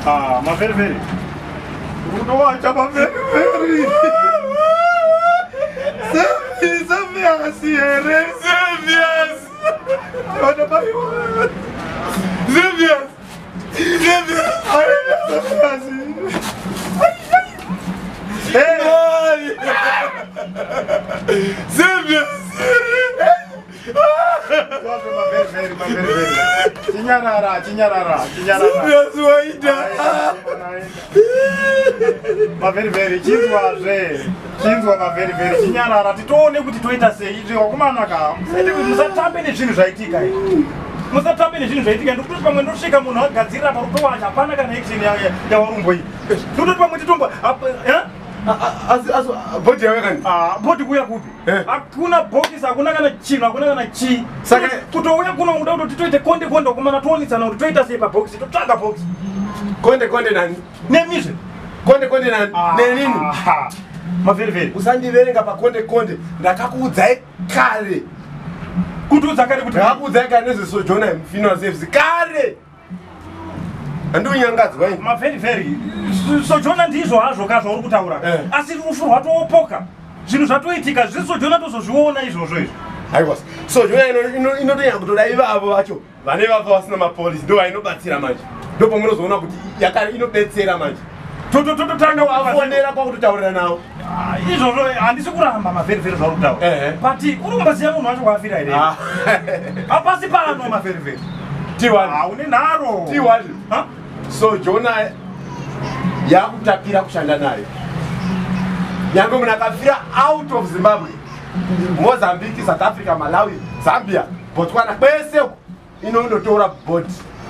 Maveriveri. Unowacha maveriveri. Savias here. Savias. Ona bayo. Savias. Maveriveri chinzwa maveriveri chinyarara titoone kuti toita sei wakumanaka musatambe nezvinhu zvaitika musatambe nezvinhu zvaitika ndikuti pamwe ndosvika munhu agadzirira paruto wacho hapana kana action yawarumbo iyi ndototi pamwe titombo bodi yawekani bodi kuya kupi hakuna bokisi hakuna kana chinhu hakuna kana chii saka kutouya kuno uda kuti toite konde kumana toonitsana kuti toita sei pabokisi totsvaga bokisi konde nani nemizve konde nani nenini maveriveri usandiverenga pakonde ndakakuudzai kare kutiudza kare kuti ndakakuudzai kare nezvesojona funeral service kare handiunyangadzwa ini maveriveri sojona ndizvo hazvo ka zvauri kutaura asi rufu rwatoopoka zvinhu zvatoitika zvesojona tozozviona izvozvo izvo aiwa sojona inotonyanya kutoda ivavo vacho vane vava vasina mapolisi ndo vainobatsira manje ndo pamunozoona kuti inobetsera manje tototanga wafonera kwakutotaurira navo izvozvo handisi kuramba maveriveri zvauri kutaura but uri kumbaziya munhu wacho kwafira here hapasi pano maveriveri une nharo sojona yakutapira kushanda nayo nyange munhu akafira out of Zimbabwe, Mozambique, South Africa, Malawi, Zambia, Botswana kwese inondotora bot.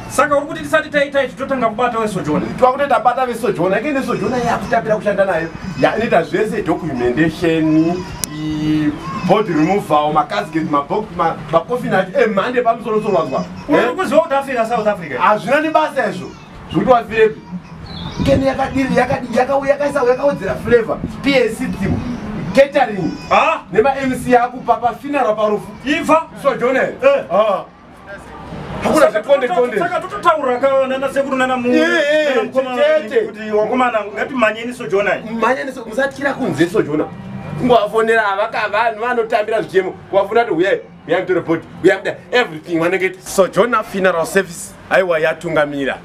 Saka uri kuti tisati taita ichi totanga kubata vesojona. Twakutoita bata vesojona, ikene sojona yakutapira kushanda nayo. Inoita zvese documentation, body removal, makasket, macoffin emhande pamusoro wazwa. Uri kuziva kuti afira South Africa? Hazvina nebasa izvo. Zvekuti wafirepi. Kene yakawedzera flavor, PSC team, catering. Nema MC yakupa pa funeral parufu. Ifa sojona. Hakuna konde. Saka tototaura kana sekuru nana mu. Kuti wakomana ngati manyeni sojona. Manyeni musatyira kunze sojona. Kungovafonera vanhu vanotambira zvichemo. Kuwafuna kuti uye to report. We have done everything vanenge sojona funeral service. Aiwa yatungamira.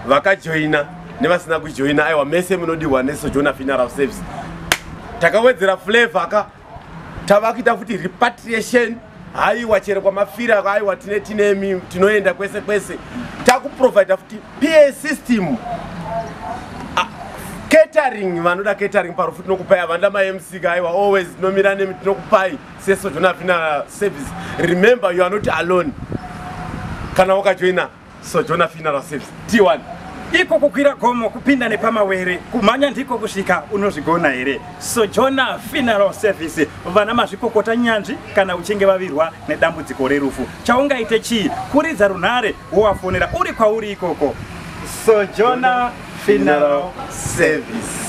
Vakajoina nevasina kujoina aiwa mese munodiwa nesojona funeral service. Takawedzera flavor aka tavakuita futi repatriation. Haiwa chere kwa mafira haiwa tinoenda kwese takuprovide futi PA system catering vanoda catering parufu tinokupai avanda ma-MC haiwa always nomira nemi tinokupai sesojona funeral service. Remember you are not alone kana wakajoina sojona funeral service T1 iko kukwira gomo kupinda nepamawere kumanya ndiko kusvika unozvigona here. Sojona funeral service vana mazvikokota nyanzvi kana uchinge vavirwa nedambudziko rerufu. Chaungaite chii? Kuridza runhare wowafonera uri kwauri ikoko. Sojona funeral service.